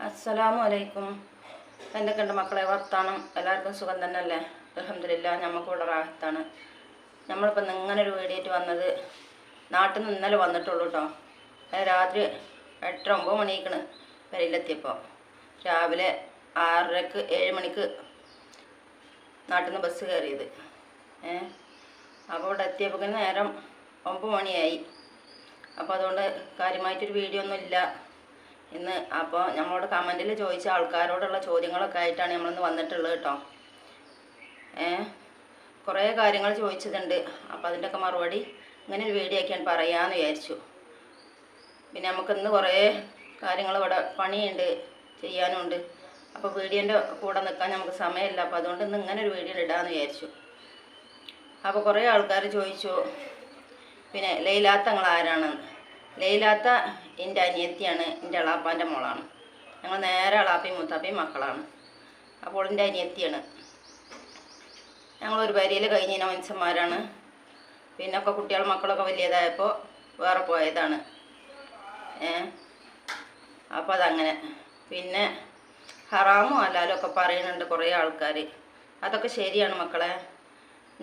അസ്സലാമു അലൈക്കും. എന്തൊക്കെയുണ്ട് മക്കളെ വർത്താനം? എല്ലാവർക്കും സുഖം തന്നെയല്ലേ? അൽഹംദുലില്ലാഹ് നമുക്കിവിടെ റാഹത്താണ്. നമ്മളിപ്പോൾ ഇങ്ങനെ ഒരു വീഡിയോ ആയിട്ട് വന്നത് നാട്ടിൽ നിന്ന് ഇന്നലെ വന്നിട്ടുള്ളൂ കേട്ടോ. രാത്രി 8-9 മണിക്കണ് പെരയിലെത്തിയപ്പോൾ. രാവിലെ 6:30 7 മണിക്ക് നാട്ടിൽ നിന്ന് ബസ് കയറിയത്. അപ്പോൾ ഇവിടെ എത്തിയപ്പോൾ നേരം 9 മണിയായി. അപ്പോൾ അതുകൊണ്ട് കാര്യമായിട്ടൊരു വീഡിയോ ഒന്നും ഇല്ല ഇന്ന്. അപ്പോൾ നമ്മളോട് കമൻറ്റിൽ ചോദിച്ച ആൾക്കാരോടുള്ള ചോദ്യങ്ങളൊക്കെ ആയിട്ടാണ് നമ്മളിന്ന് വന്നിട്ടുള്ളത് കേട്ടോ. കുറേ കാര്യങ്ങൾ ചോദിച്ചതുണ്ട്. അപ്പോൾ അതിൻ്റെയൊക്കെ മറുപടി ഇങ്ങനെ ഒരു വീഡിയോ ആക്കിയാണ് പറയാമെന്ന് വിചാരിച്ചു. പിന്നെ നമുക്കിന്ന് കുറേ കാര്യങ്ങൾ ഇവിടെ പണിയുണ്ട്, ചെയ്യാനുണ്ട്. അപ്പോൾ വീഡിയോൻ്റെ കൂടെ നിൽക്കാൻ നമുക്ക് സമയമില്ല. അപ്പോൾ അതുകൊണ്ട് ഇന്ന് ഇങ്ങനെ ഒരു വീഡിയോ ഇടാമെന്ന് വിചാരിച്ചു. അപ്പോൾ കുറേ ആൾക്കാർ ചോദിച്ചു പിന്നെ ലൈലാത്തങ്ങൾ ആരാണെന്ന്. ലൈലാത്ത എൻ്റെ അനിയത്തിയാണ്, എൻ്റെ എളാപ്പാൻ്റെ മോളാണ്. ഞങ്ങൾ നേരെ എളാപ്പയും മുത്താപ്പയും മക്കളാണ്. അപ്പോൾ എൻ്റെ അനിയത്തിയാണ്. ഞങ്ങളൊരു വരിയിൽ കഴിഞ്ഞ മനുഷ്യന്മാരാണ്. പിന്നെ ഒക്കെ കുട്ടികളും മക്കളൊക്കെ വലിയതായപ്പോൾ വേറെ പോയതാണ്. അപ്പോൾ അതങ്ങനെ. പിന്നെ ഹറാമും ഹലാലും ഒക്കെ പറയുന്നുണ്ട് കുറേ ആൾക്കാർ. അതൊക്കെ ശരിയാണ് മക്കളെ.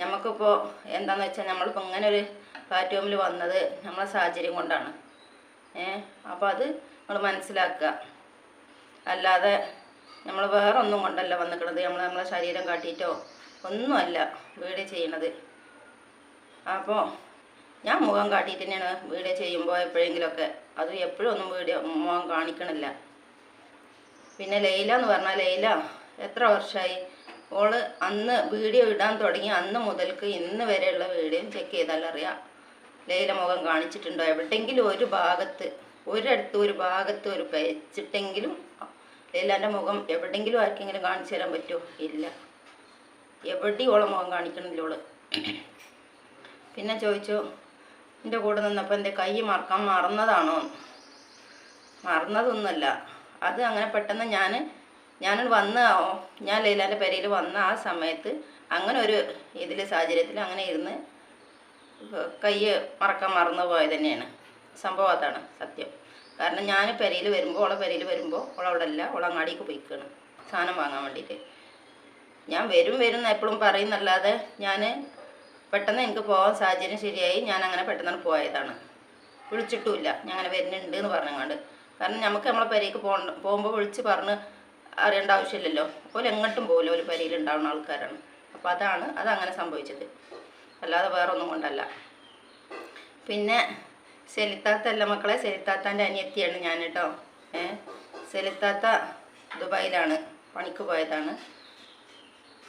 നമുക്കിപ്പോൾ എന്താണെന്ന് വെച്ചാൽ നമ്മളിപ്പോൾ ഇങ്ങനെ ഒരു പ്ലാറ്റ്ഫോമിൽ വന്നത് നമ്മളെ സാഹചര്യം കൊണ്ടാണ്. അപ്പോൾ അത് നമ്മൾ മനസ്സിലാക്കുക. അല്ലാതെ നമ്മൾ വേറെ ഒന്നും കൊണ്ടല്ല വന്നിക്കണത്. നമ്മളെ ശരീരം കാട്ടിയിട്ടോ ഒന്നുമല്ല വീഡിയോ ചെയ്യണത്. അപ്പോൾ ഞാൻ മുഖം കാട്ടിയിട്ട് തന്നെയാണ് വീഡിയോ ചെയ്യുമ്പോൾ എപ്പോഴെങ്കിലുമൊക്കെ. അത് എപ്പോഴും ഒന്നും വീഡിയോ മുഖം കാണിക്കണില്ല. പിന്നെ ലൈല എന്ന് പറഞ്ഞാൽ ലൈല എത്ര വർഷമായി? ഓള് അന്ന് വീഡിയോ ഇടാൻ തുടങ്ങി അന്ന് മുതൽക്ക് ഇന്ന് വരെയുള്ള വീഡിയോ ചെക്ക് ചെയ്താലറിയാം ലൈല മുഖം കാണിച്ചിട്ടുണ്ടോ. എവിടെയെങ്കിലും ഒരു ഭാഗത്ത് ഒരു ഭാഗത്ത് ഒരു പേച്ചിട്ടെങ്കിലും ലൈലാൻ്റെ മുഖം എവിടെയെങ്കിലും ആർക്കെങ്കിലും കാണിച്ചു തരാൻ പറ്റുമോ? ഇല്ല. എവിടെയും ഓളെ മുഖം കാണിക്കണില്ല ഓള്. പിന്നെ ചോദിച്ചു എൻ്റെ കൂടെ നിന്നപ്പോൾ എൻ്റെ കൈ മറക്കാൻ മറന്നതാണോ? മറന്നതൊന്നുമല്ല. അത് അങ്ങനെ പെട്ടെന്ന് ഞാൻ ലൈലാൻ്റെ പെരയിൽ വന്ന ആ സമയത്ത് അങ്ങനെ ഒരു സാഹചര്യത്തിൽ അങ്ങനെ ഇരുന്ന് കൈ മറക്കാൻ മറന്നു പോയത് തന്നെയാണ് സംഭവം. അതാണ് സത്യം. കാരണം ഞാൻ പെരയിൽ വരുമ്പോൾ ഓളവിടെ അല്ല, ഓളങ്ങാടിക്ക് പോയിക്കാണ് സാധനം വാങ്ങാൻ വേണ്ടിയിട്ട്. ഞാൻ വരും എപ്പോഴും പറയുന്നല്ലാതെ ഞാൻ പെട്ടെന്ന് എനിക്ക് പോകാൻ സാഹചര്യം ശരിയായി ഞാൻ അങ്ങനെ പെട്ടെന്ന് പോയതാണ്. വിളിച്ചിട്ടുമില്ല ഞാൻ അങ്ങനെ വരുന്നുണ്ട് എന്ന് പറഞ്ഞങ്ങാണ്ട്. കാരണം നമുക്ക് നമ്മളെ പെരയ്ക്ക് പോകുമ്പോൾ വിളിച്ച് പറഞ്ഞ് അറിയേണ്ട ആവശ്യമില്ലല്ലോ. ഓല് എങ്ങോട്ടും പോകില്ല, ഓല് പെരയിൽ ഉണ്ടാവുന്ന ആൾക്കാരാണ്. അപ്പോൾ അതങ്ങനെ സംഭവിച്ചത്, അല്ലാതെ വേറെ ഒന്നും കൊണ്ടല്ല. പിന്നെ സെലിത്താത്തല്ല മക്കളെ, സെലിത്താത്താൻ്റെ അനിയത്തിയാണ് ഞാൻ കേട്ടോ. സെലിത്താത്ത ദുബായിലാണ് പണിക്ക് പോയതാണ്.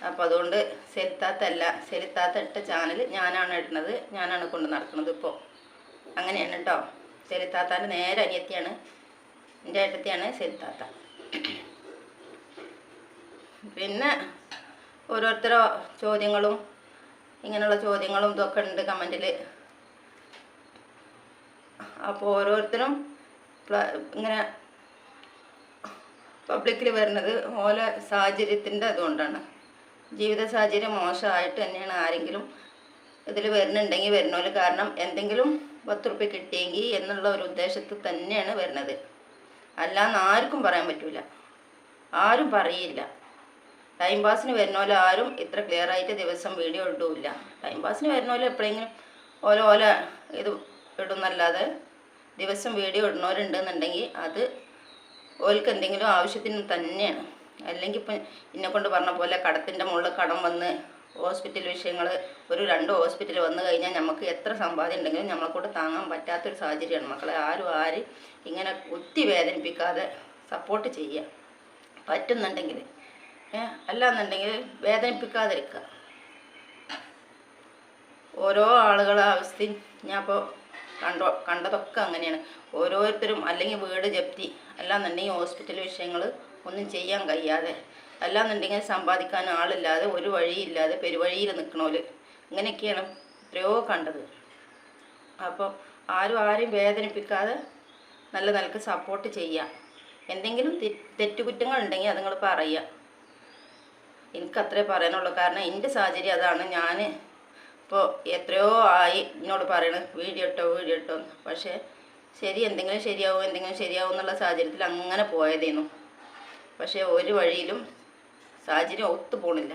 അപ്പോൾ അതുകൊണ്ട് സെലിത്താത്ത ഇട്ട ചാനൽ ഞാനാണ് ഇടുന്നത്, ഞാനാണ് കൊണ്ട് നടക്കുന്നത് ഇപ്പോൾ. അങ്ങനെയാണ് കേട്ടോ. സെലിത്താത്താൻ്റെ നേരെ അനിയത്തിയാണ്, എൻ്റെ ഏട്ടത്തിയാണ് സെലിത്താത്ത. പിന്നെ ഓരോരുത്തരോ ചോദ്യങ്ങളും ഇങ്ങനെയുള്ള ചോദ്യങ്ങളും ഇതൊക്കെ ഉണ്ട് കമൻറ്റിൽ. അപ്പോൾ ഓരോരുത്തരും ഇങ്ങനെ പബ്ലിക്കിൽ വരുന്നത് ഓരോ സാഹചര്യത്തിൻ്റെ അതുകൊണ്ടാണ്. ജീവിത സാഹചര്യം മോശമായിട്ട് തന്നെയാണ് ആരെങ്കിലും ഇതിൽ വരുന്നുണ്ടെങ്കിൽ വരുന്നോല്. കാരണം എന്തെങ്കിലും 10 റുപ്യ കിട്ടിയെങ്കിൽ എന്നുള്ള ഒരു ഉദ്ദേശത്തിൽ തന്നെയാണ് വരുന്നത്. അല്ലാന്ന് ആർക്കും പറയാൻ പറ്റില്ല, ആരും പറയില്ല. ടൈം പാസിന് വരുന്നോലെ ആരും ഇത്ര ക്ലിയർ ആയിട്ട് ദിവസം വീഡിയോ ഇടില്ല. ടൈം പാസിന് വരുന്നോലെ എപ്പോഴെങ്കിലും ഓല ഇത് ഇടുന്നല്ലാതെ ദിവസം വീഡിയോ ഇടുന്നവരുണ്ടെന്നുണ്ടെങ്കിൽ അത് ഓൽക്ക് എന്തെങ്കിലും ആവശ്യത്തിന് തന്നെയാണ്. അല്ലെങ്കിൽ ഇപ്പം എന്നെക്കൊണ്ട് പറഞ്ഞ പോലെ കടത്തിൻ്റെ മുകളിൽ കടം വന്ന് ഹോസ്പിറ്റൽ വിഷയങ്ങൾ ഒരു 2 ഹോസ്പിറ്റൽ വന്നു കഴിഞ്ഞാൽ നമുക്ക് എത്ര സമ്പാദ്യം ഉണ്ടെങ്കിലും നമ്മളെ കൂടെ താങ്ങാൻ പറ്റാത്തൊരു സാഹചര്യമാണ് മക്കളെ. ആരും ഇങ്ങനെ കുത്തി വേദനിപ്പിക്കാതെ സപ്പോർട്ട് ചെയ്യുക പറ്റുന്നുണ്ടെങ്കിൽ. അല്ലാന്നുണ്ടെങ്കിൽ വേദനിപ്പിക്കാതിരിക്കുക. ഓരോ ആളുകളുടെ അവസ്ഥയും ഞാൻ ഇപ്പോൾ കണ്ടതൊക്കെ അങ്ങനെയാണ്. ഓരോരുത്തരും അല്ലെങ്കിൽ വീട് ജപ്തി, അല്ലാന്നുണ്ടെങ്കിൽ ഹോസ്പിറ്റൽ വിഷയങ്ങൾ ഒന്നും ചെയ്യാൻ കഴിയാതെ, അല്ലാന്നുണ്ടെങ്കിൽ സമ്പാദിക്കാൻ ആളില്ലാതെ ഒരു വഴിയില്ലാതെ പെരുവഴിയിൽ നിൽക്കണോല്, ഇങ്ങനെയൊക്കെയാണ് എത്രയോ കണ്ടത്. അപ്പോൾ ആരെയും വേദനിപ്പിക്കാതെ നല്ല നിലക്ക് സപ്പോർട്ട് ചെയ്യുക. എന്തെങ്കിലും തെറ്റുകുറ്റങ്ങൾ ഉണ്ടെങ്കിൽ അത് നിങ്ങൾ പറയുക. എനിക്കത്രേ പറയാനുള്ളൂ. കാരണം എൻ്റെ സാഹചര്യം അതാണ്. ഞാൻ ഇപ്പോൾ എത്രയോ ആയി എന്നോട് പറയണത് വീഡിയോ ഇട്ടോ. പക്ഷേ എന്തെങ്കിലും ശരിയാവും എന്നുള്ള സാഹചര്യത്തിൽ അങ്ങനെ പോയതേന്നു. പക്ഷേ ഒരു വഴിയിലും സാഹചര്യം ഒത്തു പോണില്ല.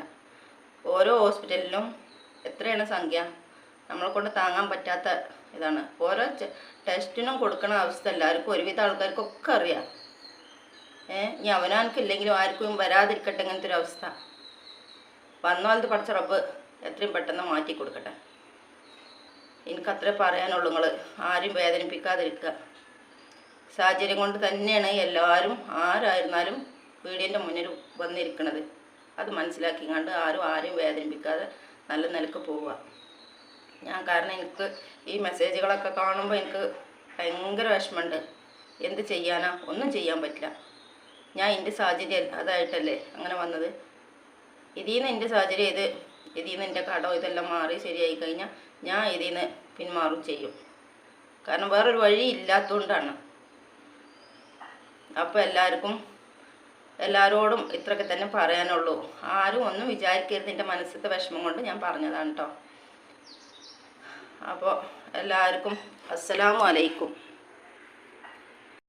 ഓരോ ഹോസ്പിറ്റലിലും എത്രയാണ് സംഖ്യ, നമ്മളെ കൊണ്ട് താങ്ങാൻ പറ്റാത്ത ഇതാണ്. ഓരോ ടെസ്റ്റിനും കൊടുക്കണ അവസ്ഥ എല്ലാവർക്കും, ഒരുവിധ ആൾക്കാർക്കൊക്കെ അറിയാം. ഇനി അവനാർക്കില്ലെങ്കിലും ആർക്കും വരാതിരിക്കട്ടെ ഇങ്ങനത്തെ ഒരു അവസ്ഥ. വന്നോലത്ത് പഠിച്ച റബ്ബ് എത്രയും പെട്ടെന്ന് മാറ്റി കൊടുക്കട്ടെ. എനിക്കത്രേ പറയാനുള്ളൂ. നിങ്ങൾ ആരും വേദനിപ്പിക്കാതിരിക്കുക. സാഹചര്യം കൊണ്ട് തന്നെയാണ് എല്ലാവരും ആരായിരുന്നാലും വീടിൻ്റെ മുന്നിൽ വന്നിരിക്കുന്നത്. അത് മനസ്സിലാക്കിക്കാണ്ട് ആരും വേദനിപ്പിക്കാതെ നല്ല നിലക്ക് പോവുക. കാരണം എനിക്ക് ഈ മെസ്സേജുകളൊക്കെ കാണുമ്പോൾ എനിക്ക് ഭയങ്കര വിഷമമുണ്ട്. എന്ത് ചെയ്യാനാ, ഒന്നും ചെയ്യാൻ പറ്റില്ല. ഞാൻ എൻ്റെ സാഹചര്യം അതായിട്ടല്ലേ അങ്ങനെ വന്നത്. ഇതിൽ നിന്ന് എൻ്റെ സാഹചര്യം ഇതിൽ നിന്ന് എൻ്റെ കടം ഇതെല്ലാം മാറി ശരിയായി കഴിഞ്ഞാൽ ഞാൻ ഇതിൽ നിന്ന് പിന്മാറും ചെയ്യും. കാരണം വേറൊരു വഴി ഇല്ലാത്തതുകൊണ്ടാണ്. അപ്പോൾ എല്ലാവരോടും ഇത്രയൊക്കെ തന്നെ പറയാനുള്ളൂ. ആരും ഒന്നും വിചാരിക്കരുത്. എൻ്റെ മനസ്സിലത്തെ വിഷമം കൊണ്ട് ഞാൻ പറഞ്ഞതാണ് കേട്ടോ. അപ്പോൾ എല്ലാവർക്കും അസ്സലാമു അലൈക്കും.